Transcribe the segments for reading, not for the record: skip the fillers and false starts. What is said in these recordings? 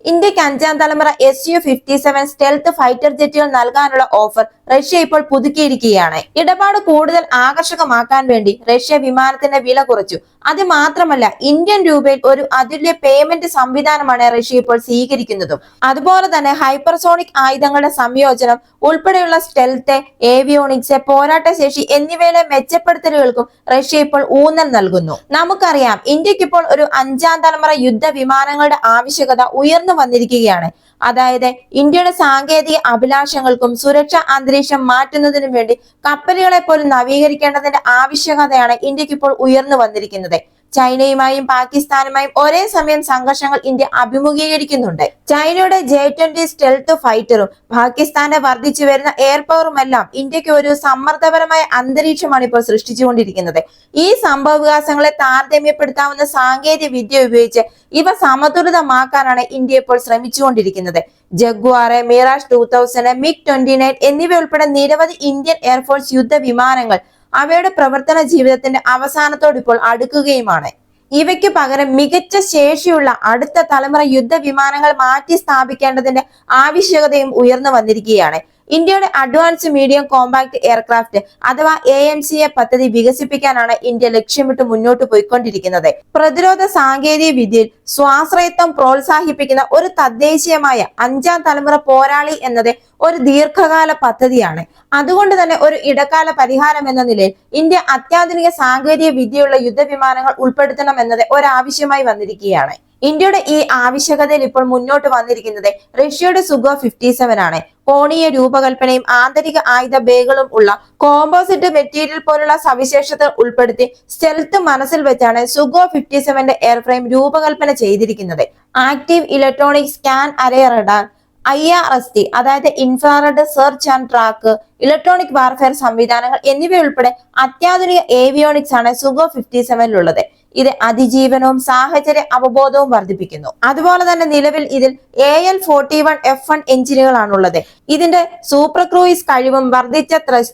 ഇന്ത്യക്ക് അഞ്ചാം തലമുറ Su-57 സ്റ്റെൽത്ത് ഫൈറ്റർ ജെറ്റുകൾ നൽകാനുള്ള ഓഫർ റഷ്യ ഇപ്പോൾ പുതുക്കിയിരിക്കുകയാണ്. ഇടപാട് കൂടുതൽ ആകർഷകമാക്കാൻ വേണ്ടി റഷ്യ വിമാനത്തിന്റെ വില കുറച്ചു. അത് മാത്രമല്ല, ഇന്ത്യൻ രൂപയിൽ ഒരു അതുല്യ പേയ്മെന്റ് സംവിധാനമാണ് റഷ്യ ഇപ്പോൾ സ്വീകരിക്കുന്നതും. അതുപോലെ തന്നെ ഹൈപ്പർസോണിക് ആയുധങ്ങളുടെ സംയോജനം ഉൾപ്പെടെയുള്ള സ്റ്റെൽത്ത്, ഏവിയോണിക്സ്, പോരാട്ടശേഷി എന്നിവയിലെ മെച്ചപ്പെടുത്തലുകൾക്കും റഷ്യ ഇപ്പോൾ ഊന്നൽ നൽകുന്നു. നമുക്കറിയാം, ഇന്ത്യക്ക് ഇപ്പോൾ ഒരു അഞ്ചാം തലമുറ യുദ്ധ വിമാനങ്ങളുടെ ആവശ്യകത ഉയർന്നു വന്നിരിക്കുകയാണ്. അതായത് ഇന്ത്യയുടെ സാങ്കേതിക അഭിലാഷങ്ങൾക്കും സുരക്ഷാ അന്തരീക്ഷം മാറ്റുന്നതിനും വേണ്ടി കപ്പലുകളെ പോലും നവീകരിക്കേണ്ടതിന്റെ ആവശ്യകതയാണ് ഇന്ത്യക്ക് ഇപ്പോൾ ഉയർന്നു വന്നിരിക്കുന്നത്. ചൈനയുമായും പാകിസ്ഥാനുമായും ഒരേ സമയം സംഘർഷങ്ങൾ ഇന്ത്യ അഭിമുഖീകരിക്കുന്നുണ്ട്. ചൈനയുടെ J-20 സ്റ്റെൽത്ത് ഫൈറ്ററും പാകിസ്ഥാന്റെ വർദ്ധിച്ചു വരുന്ന എയർ പവറുമെല്ലാം ഇന്ത്യക്ക് ഒരു സമ്മർദ്ദപരമായ അന്തരീക്ഷമാണ് ഇപ്പോൾ സൃഷ്ടിച്ചുകൊണ്ടിരിക്കുന്നത്. ഈ സംഭവവികാസങ്ങളെ താരതമ്യപ്പെടുത്താവുന്ന സാങ്കേതിക വിദ്യ ഉപയോഗിച്ച് ഇവ സമതുലിതമാക്കാനാണ് ഇന്ത്യ ഇപ്പോൾ ശ്രമിച്ചുകൊണ്ടിരിക്കുന്നത്. ജഗ്വാർ, മിറാഷ് 2000, MiG-29 എന്നിവ ഉൾപ്പെടെ നിരവധി ഇന്ത്യൻ എയർഫോഴ്സ് യുദ്ധ വിമാനങ്ങൾ അവയുടെ പ്രവർത്തന ജീവിതത്തിന്റെ അവസാനത്തോടിപ്പോൾ അടുക്കുകയുമാണ്. ഇവയ്ക്ക് പകരം മികച്ച ശേഷിയുള്ള അടുത്ത തലമുറ യുദ്ധ വിമാനങ്ങൾ മാറ്റി സ്ഥാപിക്കേണ്ടതിന്റെ ആവശ്യകതയും ഉയർന്നു വന്നിരിക്കുകയാണ്. ഇന്ത്യയുടെ അഡ്വാൻസ് മീഡിയം കോമ്പാക്ട് എയർക്രാഫ്റ്റ് അഥവാ AMCA പദ്ധതി വികസിപ്പിക്കാനാണ് ഇന്ത്യ ലക്ഷ്യമിട്ട് മുന്നോട്ട് പോയിക്കൊണ്ടിരിക്കുന്നത്. പ്രതിരോധ സാങ്കേതിക വിദ്യയിൽ സ്വാശ്രയത്വം പ്രോത്സാഹിപ്പിക്കുന്ന ഒരു തദ്ദേശീയമായ അഞ്ചാം തലമുറ പോരാളി എന്നത് ഒരു ദീർഘകാല പദ്ധതിയാണ്. അതുകൊണ്ട് തന്നെ ഒരു ഇടക്കാല പരിഹാരം എന്ന നിലയിൽ ഇന്ത്യ അത്യാധുനിക സാങ്കേതിക വിദ്യയുള്ള യുദ്ധവിമാനങ്ങൾ ഉൾപ്പെടുത്തണം എന്നത് ഒരാവശ്യമായി വന്നിരിക്കുകയാണ്. ഇന്ത്യയുടെ ഈ ആവശ്യകതയിൽ ഇപ്പോൾ മുന്നോട്ട് വന്നിരിക്കുന്നത് റഷ്യയുടെ Su-57 ആണ്. കോണീയ രൂപകൽപ്പനയും ആന്തരിക ആയുധ ബേകളും ഉള്ള കോമ്പോസിറ്റ് മെറ്റീരിയൽ പോലുള്ള സവിശേഷതകൾ ഉൾപ്പെടുത്തി സ്റ്റെൽത്ത് മനസ്സിൽ വെച്ചാണ് Su-57 എയർഫ്രെയിം രൂപകൽപ്പന ചെയ്തിരിക്കുന്നത്. Active electronic scan array radar, IRST അതായത് infrared search and track, electronic warfare സംവിധാനങ്ങൾ എന്നിവയുൾപ്പെടെ അത്യാധുനിക ഏവിയോണിക്സ് ആണ് Su-57 ഇത് അതിജീവനവും സാഹചര്യ അവബോധവും വർദ്ധിപ്പിക്കുന്നു. അതുപോലെ തന്നെ നിലവിൽ ഇതിൽ AL-41F1 എഞ്ചിനുകളാണുള്ളത്. ഇതിന്റെ സൂപ്പർ ക്രൂയിസ് കഴിവും വർദ്ധിച്ച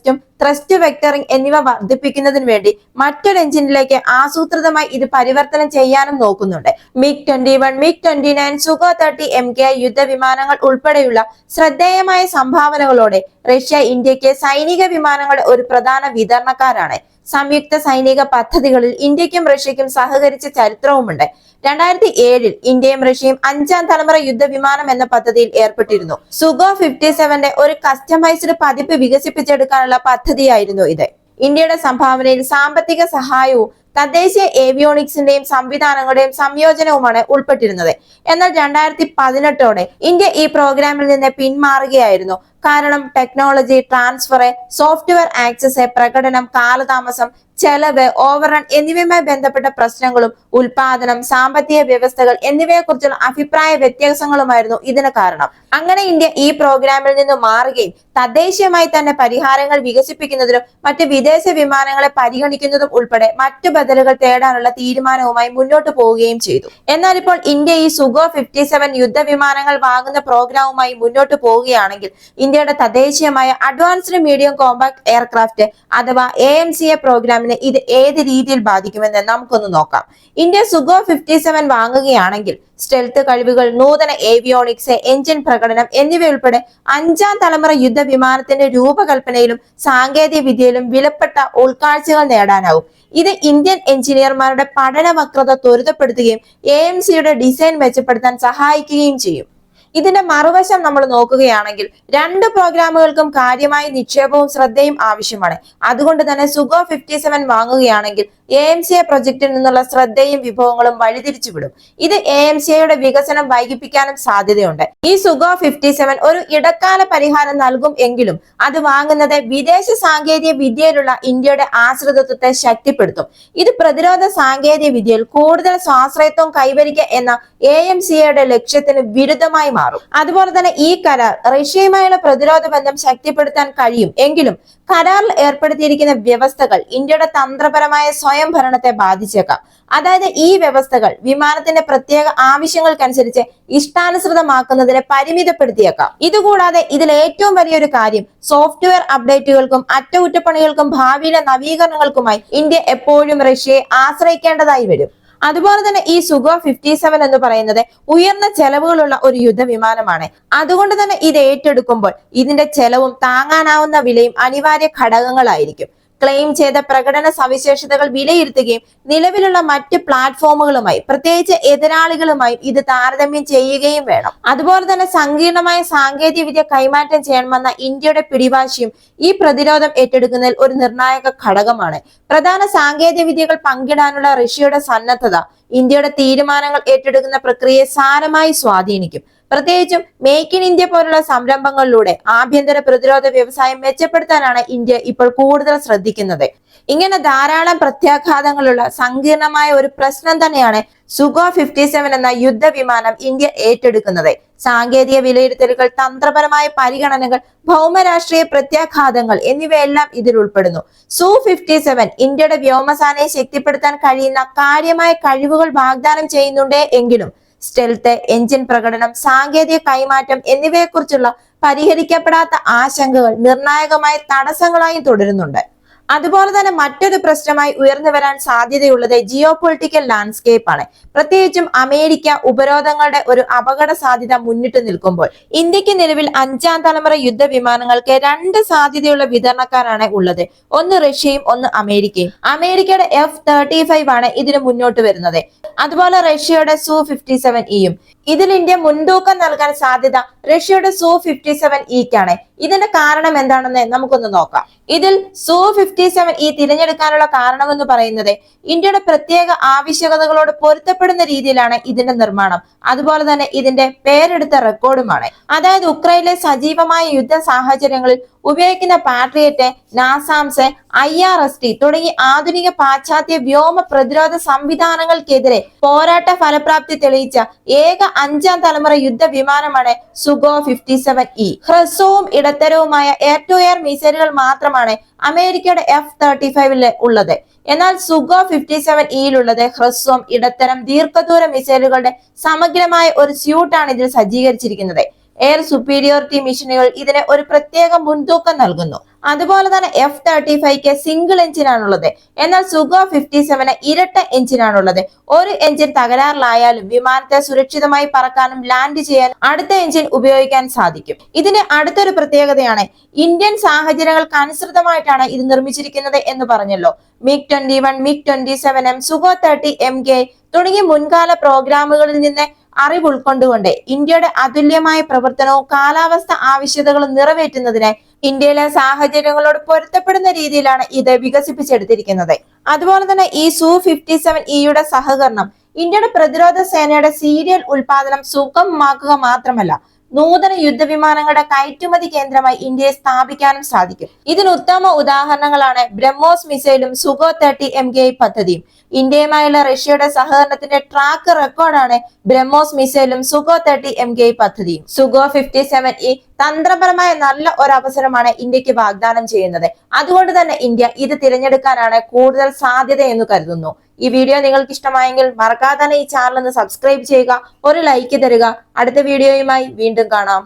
ത്രസ്റ്റ് വെക്ടറിംഗ് എന്നിവ വർദ്ധിപ്പിക്കുന്നതിന് വേണ്ടി മറ്റൊരു എഞ്ചിനിലേക്ക് ആസൂത്രിതമായി ഇത് പരിവർത്തനം ചെയ്യാനും നോക്കുന്നുണ്ട്. MiG-21, MiG-29, Su-30 MKI യുദ്ധവിമാനങ്ങൾ ഉൾപ്പെടെയുള്ള ശ്രദ്ധേയമായ സംഭാവനകളോടെ റഷ്യ ഇന്ത്യക്ക് സൈനിക വിമാനങ്ങളുടെ ഒരു പ്രധാന വിതരണക്കാരാണ്. സംയുക്ത സൈനിക പദ്ധതികളിൽ ഇന്ത്യക്കും റഷ്യക്കും സഹകരിച്ച ചരിത്രവുമുണ്ട്. 2007 ഇന്ത്യയും റഷ്യയും അഞ്ചാം തലമുറ യുദ്ധവിമാനം എന്ന പദ്ധതിയിൽ ഏർപ്പെട്ടിരുന്നു. Su-57 ഒരു കസ്റ്റമൈസ്ഡ് പതിപ്പ് വികസിപ്പിച്ചെടുക്കാനുള്ള പദ്ധതിയായിരുന്നു ഇത്. ഇന്ത്യയുടെ സംഭാവനയിൽ സാമ്പത്തിക സഹായവും തദ്ദേശീയ ഏവിയോണിക്സിന്റെയും സംവിധാനങ്ങളുടെയും സംയോജനവുമാണ് ഉൾപ്പെട്ടിരുന്നത്. എന്നാൽ 2018 ഇന്ത്യ ഈ പ്രോഗ്രാമിൽ നിന്ന് പിന്മാറുകയായിരുന്നു. കാരണം ടെക്നോളജി ട്രാൻസ്ഫർ, സോഫ്റ്റ്വെയർ ആക്സസ്, പ്രകടനം, കാലതാമസം, ചെലവ്, ഓവർറൺ എന്നിവയുമായി ബന്ധപ്പെട്ട പ്രശ്നങ്ങളും ഉൽപാദനം, സാമ്പത്തിക വ്യവസ്ഥകൾ എന്നിവയെക്കുറിച്ചുള്ള അഭിപ്രായ വ്യത്യാസങ്ങളുമായിരുന്നു ഇതിന് കാരണം. അങ്ങനെ ഇന്ത്യ ഈ പ്രോഗ്രാമിൽ നിന്ന് മാറുകയും തദ്ദേശീയമായി തന്നെ പരിഹാരങ്ങൾ വികസിപ്പിക്കുന്നതിനും മറ്റ് വിദേശ വിമാനങ്ങളെ പരിഗണിക്കുന്നതും ഉൾപ്പെടെ മറ്റു ബദലുകൾ തേടാനുള്ള തീരുമാനവുമായി മുന്നോട്ട് പോവുകയും ചെയ്തു. എന്നാൽ ഇപ്പോൾ ഇന്ത്യ ഈ Su-57 യുദ്ധവിമാനങ്ങൾ വാങ്ങുന്ന പ്രോഗ്രാമുമായി മുന്നോട്ട് പോവുകയാണെങ്കിൽ ഇന്ത്യയുടെ തദ്ദേശീയമായ അഡ്വാൻസ്ഡ് മീഡിയം കോമ്പാക്ട് എയർക്രാഫ്റ്റ് അഥവാ AMCA പ്രോഗ്രാമിനെ ഇത് ഏത് രീതിയിൽ ബാധിക്കുമെന്ന് നമുക്കൊന്ന് നോക്കാം. ഇന്ത്യ Su-57 വാങ്ങുകയാണെങ്കിൽ സ്റ്റെൽത്ത് കഴിവുകൾ, നൂതന ഏവിയോണിക്സ്, എഞ്ചിൻ പ്രകടനം എന്നിവയുൾപ്പെടെ അഞ്ചാം തലമുറ യുദ്ധവിമാനത്തിന്റെ രൂപകൽപ്പനയിലും സാങ്കേതിക വിദ്യയിലും വിലപ്പെട്ട ഉൾക്കാഴ്ചകൾ നേടാനാവും. ഇത് ഇന്ത്യൻ എഞ്ചിനീയർമാരുടെ പഠന വക്രത ത്വരിതപ്പെടുത്തുകയും AMCയുടെ ഡിസൈൻ മെച്ചപ്പെടുത്താൻ സഹായിക്കുകയും ചെയ്യും. ഇതിന്റെ മറുവശം നമ്മൾ നോക്കുകയാണെങ്കിൽ രണ്ട് പ്രോഗ്രാമുകൾക്കും കാര്യമായ നിക്ഷേപവും ശ്രദ്ധയും ആവശ്യമാണ്. അതുകൊണ്ട് തന്നെ Su-57 വാങ്ങുകയാണെങ്കിൽ AMCA പ്രൊജക്റ്റിൽ നിന്നുള്ള ശ്രദ്ധയും വിഭവങ്ങളും വഴിതിരിച്ചുവിടും. ഇത് AMCയുടെ വികസനം വൈകിപ്പിക്കാനും സാധ്യതയുണ്ട്. ഈ Su-57 ഒരു ഇടക്കാല പരിഹാരം നൽകും എങ്കിലും അത് വാങ്ങുന്നത് വിദേശ സാങ്കേതിക വിദ്യയിലുള്ള ഇന്ത്യയുടെ ആശ്രിതത്വത്തെ ശക്തിപ്പെടുത്തും. ഇത് പ്രതിരോധ സാങ്കേതിക വിദ്യയിൽ കൂടുതൽ സ്വാശ്രയത്വം കൈവരിക്കുക എന്ന AMCയുടെ ലക്ഷ്യത്തിന് വിരുദ്ധമായി മാറും. അതുപോലെ തന്നെ ഈ കരാർ റഷ്യയുമായുള്ള പ്രതിരോധ ബന്ധം ശക്തിപ്പെടുത്താൻ കഴിയും എങ്കിലും കരാറിൽ ഏർപ്പെടുത്തിയിരിക്കുന്ന വ്യവസ്ഥകൾ ഇന്ത്യയുടെ തന്ത്രപരമായ സ്വയം ഭരണത്തെ ബാധിച്ചേക്കാം. അതായത് ഈ വ്യവസ്ഥകൾ വിമാനത്തിന്റെ പ്രത്യേക ആവശ്യങ്ങൾക്കനുസരിച്ച് ഇഷ്ടാനുസൃതമാക്കുന്നതിനെ പരിമിതപ്പെടുത്തിയേക്കാം. ഇതുകൂടാതെ ഇതിൽ ഏറ്റവും വലിയൊരു കാര്യം സോഫ്റ്റ്വെയർ അപ്ഡേറ്റുകൾക്കും അറ്റകുറ്റപ്പണികൾക്കും ഭാവിയിലെ നവീകരണങ്ങൾക്കുമായി ഇന്ത്യ എപ്പോഴും റഷ്യയെ ആശ്രയിക്കേണ്ടതായി വരും. അതുപോലെ തന്നെ ഈ സുഖോ 57 എന്ന് പറയുന്നത് ഉയർന്ന ചെലവുകളുള്ള ഒരു യുദ്ധവിമാനമാണ്. അതുകൊണ്ട് തന്നെ ഇത് ഏറ്റെടുക്കുമ്പോൾ ഇതിന്റെ ചെലവും താങ്ങാനാവുന്ന വിലയും അനിവാര്യ ഘടകങ്ങളായിരിക്കും. ക്ലെയിം ചെയ്ത പ്രകടന സവിശേഷതകൾ വിലയിരുത്തുകയും നിലവിലുള്ള മറ്റ് പ്ലാറ്റ്ഫോമുകളുമായി പ്രത്യേകിച്ച് എതിരാളികളുമായി ഇത് താരതമ്യം ചെയ്യുകയും വേണം. അതുപോലെ തന്നെ സങ്കീർണമായ സാങ്കേതിക വിദ്യ കൈമാറ്റം ചെയ്യണമെന്ന ഇന്ത്യയുടെ പിടിവാശിയും ഈ പ്രതിരോധം ഏറ്റെടുക്കുന്നതിൽ ഒരു നിർണായക ഘടകമാണ്. പ്രധാന സാങ്കേതിക വിദ്യകൾ പങ്കിടാനുള്ള റഷ്യയുടെ സന്നദ്ധത ഇന്ത്യയുടെ തീരുമാനങ്ങൾ ഏറ്റെടുക്കുന്ന പ്രക്രിയയെ സാരമായി സ്വാധീനിക്കും. പ്രത്യേകിച്ചും മേക്ക് ഇൻ ഇന്ത്യ പോലുള്ള സംരംഭങ്ങളിലൂടെ ആഭ്യന്തര പ്രതിരോധ വ്യവസായം മെച്ചപ്പെടുത്താനാണ് ഇന്ത്യ ഇപ്പോൾ കൂടുതൽ ശ്രദ്ധിക്കുന്നത്. ഇങ്ങനെ ധാരാളം പ്രത്യാഘാതങ്ങളുള്ള സങ്കീർണമായ ഒരു പ്രശ്നം തന്നെയാണ് സുഖോ 57 എന്ന യുദ്ധവിമാനം ഇന്ത്യ ഏറ്റെടുക്കുന്നത്. സാങ്കേതിക വിലയിരുത്തലുകൾ, തന്ത്രപരമായ പരിഗണനകൾ, ഭൗമരാഷ്ട്രീയ പ്രത്യാഘാതങ്ങൾ എന്നിവയെല്ലാം ഇതിൽ ഉൾപ്പെടുന്നു. Su-57 ഇന്ത്യയുടെ വ്യോമസേനയെ ശക്തിപ്പെടുത്താൻ കഴിയുന്ന കാര്യമായ കഴിവുകൾ വാഗ്ദാനം ചെയ്യുന്നുണ്ട് എങ്കിലും സ്റ്റെൽത്ത്, എഞ്ചിൻ പ്രകടനം, സാങ്കേതിക കൈമാറ്റം എന്നിവയെക്കുറിച്ചുള്ള പരിഹരിക്കപ്പെടാത്ത ആശങ്കകൾ നിർണായകമായ തടസ്സങ്ങളായി തുടരുന്നുണ്ട്. അതുപോലെ തന്നെ മറ്റൊരു പ്രശ്നമായി ഉയർന്നു വരാൻ സാധ്യതയുള്ളത് ജിയോ പൊളിറ്റിക്കൽ ലാൻഡ്സ്കേപ്പ് ആണ്. പ്രത്യേകിച്ചും അമേരിക്ക ഉപരോധങ്ങളുടെ ഒരു അപകട സാധ്യത മുന്നിട്ട് നിൽക്കുമ്പോൾ ഇന്ത്യക്ക് നിലവിൽ 5ാം തലമുറ യുദ്ധവിമാനങ്ങൾക്ക് 2 സാധ്യതയുള്ള വിതരണക്കാരാണ് ഉള്ളത്. ഒന്ന് റഷ്യയും ഒന്ന് അമേരിക്കയും. അമേരിക്കയുടെ F-35 ആണ് ഇതിന് മുന്നോട്ട് വരുന്നത്. അതുപോലെ റഷ്യയുടെ Su-57E ഇതിൽ ഇന്ത്യ മുൻതൂക്കം നൽകാൻ സാധ്യത റഷ്യയുടെ Su-57Eക്കാണ്. ഇതിന്റെ കാരണം എന്താണെന്ന് നമുക്കൊന്ന് നോക്കാം. ഇതിൽ Su-57E തിരഞ്ഞെടുക്കാനുള്ള കാരണമെന്ന് പറയുന്നത് ഇന്ത്യയുടെ പ്രത്യേക ആവശ്യകതകളോട് പൊരുത്തപ്പെടുന്ന രീതിയിലാണ് ഇതിന്റെ നിർമ്മാണം. അതുപോലെ തന്നെ ഇതിന്റെ പേരെടുത്ത റെക്കോർഡുമാണ്. അതായത് ഉക്രൈനിലെ സജീവമായ യുദ്ധ സാഹചര്യങ്ങളിൽ ഉപയോഗിക്കുന്ന പാട്രിയറ്റ്, നാസാംസ്, IRST തുടങ്ങി ആധുനിക പാശ്ചാത്യ വ്യോമ പ്രതിരോധ സംവിധാനങ്ങൾക്കെതിരെ പോരാട്ട ഫലപ്രാപ്തി തെളിയിച്ച ഏക 5ാം തലമുറ യുദ്ധവിമാനമാണ് സുഖോ 57E. ഹ്രസ്വവും ഇടത്തരവുമായ എയർ ടു എയർ മിസൈലുകൾ മാത്രമാണ് അമേരിക്കയുടെ F-35 ഉള്ളത്. എന്നാൽ സുഖോ 57E ഹ്രസ്വം, ഇടത്തരം, ദീർഘദൂര മിസൈലുകളുടെ സമഗ്രമായ ഒരു സ്യൂട്ടാണ് ഇതിൽ സജ്ജീകരിച്ചിരിക്കുന്നത്. എയർ സുപ്പീരിയോറിറ്റി മിഷനുകൾ ഇതിന് ഒരു പ്രത്യേക മുൻതൂക്കം നൽകുന്നു. അതുപോലെ തന്നെ F-35ക്ക് സിംഗിൾ എഞ്ചിനാണുള്ളത്. എന്നാൽ സുഖോ 57 ഇരട്ട എഞ്ചിനാണുള്ളത്. ഒരു എഞ്ചിൻ തകരാറിലായാലും വിമാനത്തെ സുരക്ഷിതമായി പറക്കാനും ലാൻഡ് ചെയ്യാനും അടുത്ത എഞ്ചിൻ ഉപയോഗിക്കാൻ സാധിക്കും. ഇതിന്റെ അടുത്തൊരു പ്രത്യേകതയാണ് ഇന്ത്യൻ സാഹചര്യങ്ങൾക്ക് അനുസൃതമായിട്ടാണ് ഇത് നിർമ്മിച്ചിരിക്കുന്നത് എന്ന് പറഞ്ഞല്ലോ. MiG-21, MiG-27M, സുഖോ 30 MK തുടങ്ങിയ മുൻകാല പ്രോഗ്രാമുകളിൽ നിന്ന് അറിവ് ഉൾക്കൊണ്ടുകൊണ്ട് ഇന്ത്യയുടെ അതുല്യമായ പ്രവർത്തനവും കാലാവസ്ഥ ആവശ്യകതകളും നിറവേറ്റുന്നതിനായി ഇന്ത്യയിലെ സാഹചര്യങ്ങളോട് പൊരുത്തപ്പെടുന്ന രീതിയിലാണ് ഇത് വികസിപ്പിച്ചെടുത്തിരിക്കുന്നത്. അതുപോലെ തന്നെ ഈ Su-57E സഹകരണം ഇന്ത്യയുടെ പ്രതിരോധ സേനയുടെ സീരിയൽ ഉൽപാദനം സുഗമമാക്കുക മാത്രമല്ല, നൂതന യുദ്ധവിമാനങ്ങളുടെ കയറ്റുമതി കേന്ദ്രമായി ഇന്ത്യയെ സ്ഥാപിക്കാനും സാധിക്കും. ഇതിന് ഉത്തമ ഉദാഹരണങ്ങളാണ് ബ്രഹ്മോസ് മിസൈലും സുഖോ 30 MK പദ്ധതിയും. ഇന്ത്യയുമായുള്ള റഷ്യയുടെ സഹകരണത്തിന്റെ ട്രാക്ക് റെക്കോർഡാണ് ബ്രഹ്മോസ് മിസൈലും സുഖോ 30 MK പദ്ധതിയും. സുഖോ 57E തന്ത്രപരമായ നല്ല ഒരു അവസരമാണ് ഇന്ത്യക്ക് വാഗ്ദാനം ചെയ്യുന്നത്. അതുകൊണ്ട് തന്നെ ഇന്ത്യ ഇത് തിരഞ്ഞെടുക്കാനാണ് കൂടുതൽ സാധ്യത എന്ന് കരുതുന്നു. ഈ വീഡിയോ നിങ്ങൾക്ക് ഇഷ്ടമായെങ്കിൽ മറക്കാതെ തന്നെ ഈ ചാനൽ ഒന്ന് സബ്സ്ക്രൈബ് ചെയ്യുക, ഒരു ലൈക്ക് തരിക. അടുത്ത വീഡിയോയുമായി വീണ്ടും കാണാം.